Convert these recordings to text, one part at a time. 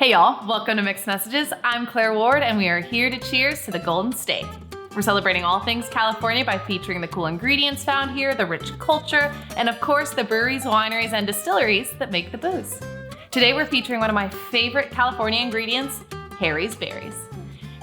Hey y'all, welcome to Mixed Messages. I'm Claire Ward and we are here to cheers to the Golden State. We're celebrating all things California by featuring the cool ingredients found here, the rich culture, and of course the breweries, wineries, and distilleries that make the booze. Today we're featuring one of my favorite California ingredients, Harry's Berries.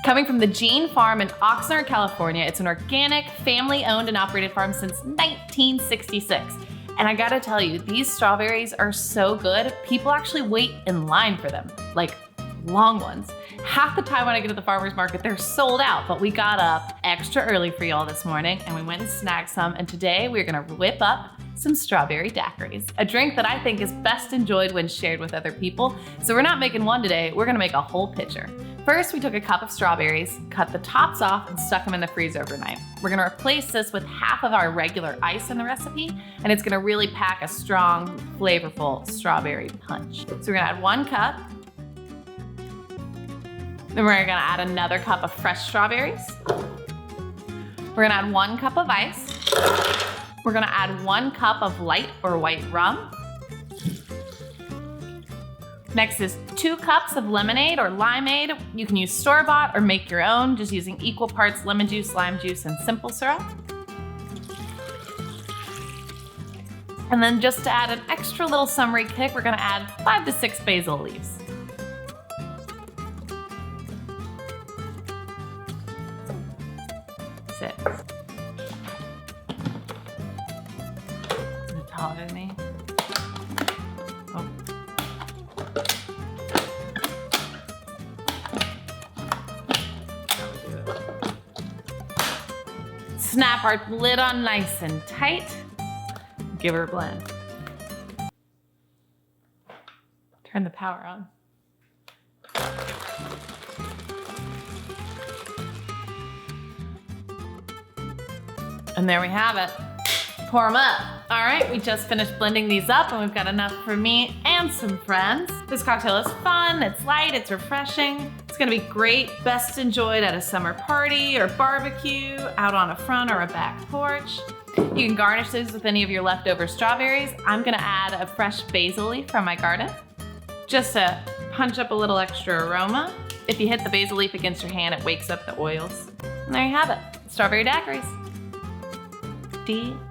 Coming from the Gean Farm in Oxnard, California, it's an organic, family-owned and operated farm since 1966. And I gotta tell you, these strawberries are so good, people actually wait in line for them, like long ones. Half the time when I get to the farmer's market, they're sold out, but we got up extra early for y'all this morning and we went and snagged some, and today we're gonna whip up some strawberry daiquiris, a drink that I think is best enjoyed when shared with other people. So we're not making one today, we're gonna make a whole pitcher. First, we took a cup of strawberries, cut the tops off, and stuck them in the freezer overnight. We're gonna replace this with half of our regular ice in the recipe, and it's gonna really pack a strong, flavorful strawberry punch. So we're gonna add 1 cup. Then we're gonna add another cup of fresh strawberries. We're gonna add 1 cup of ice. We're gonna add 1 cup of light or white rum. Next is 2 cups of lemonade or limeade. You can use store-bought or make your own, just using equal parts lemon juice, lime juice, and simple syrup. And then just to add an extra little summery kick, we're gonna add 5 to 6 basil leaves. Is it taller than me? Oh. Snap our lid on nice and tight. Give her a blend. Turn the power on. And there we have it. Pour them up. All right, we just finished blending these up and we've got enough for me and some friends. This cocktail is fun, it's light, it's refreshing. It's gonna be great, best enjoyed at a summer party or barbecue, out on a front or a back porch. You can garnish these with any of your leftover strawberries. I'm gonna add a fresh basil leaf from my garden, just to punch up a little extra aroma. If you hit the basil leaf against your hand, it wakes up the oils. And there you have it, strawberry daiquiris.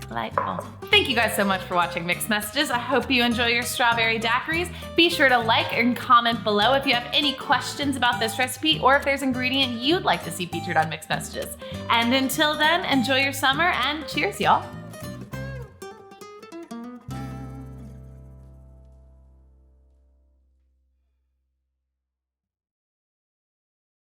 Delightful. Thank you guys so much for watching Mixed Messages. I hope you enjoy your strawberry daiquiris. Be sure to like and comment below if you have any questions about this recipe or if there's an ingredient you'd like to see featured on Mixed Messages. And until then, enjoy your summer and cheers, y'all.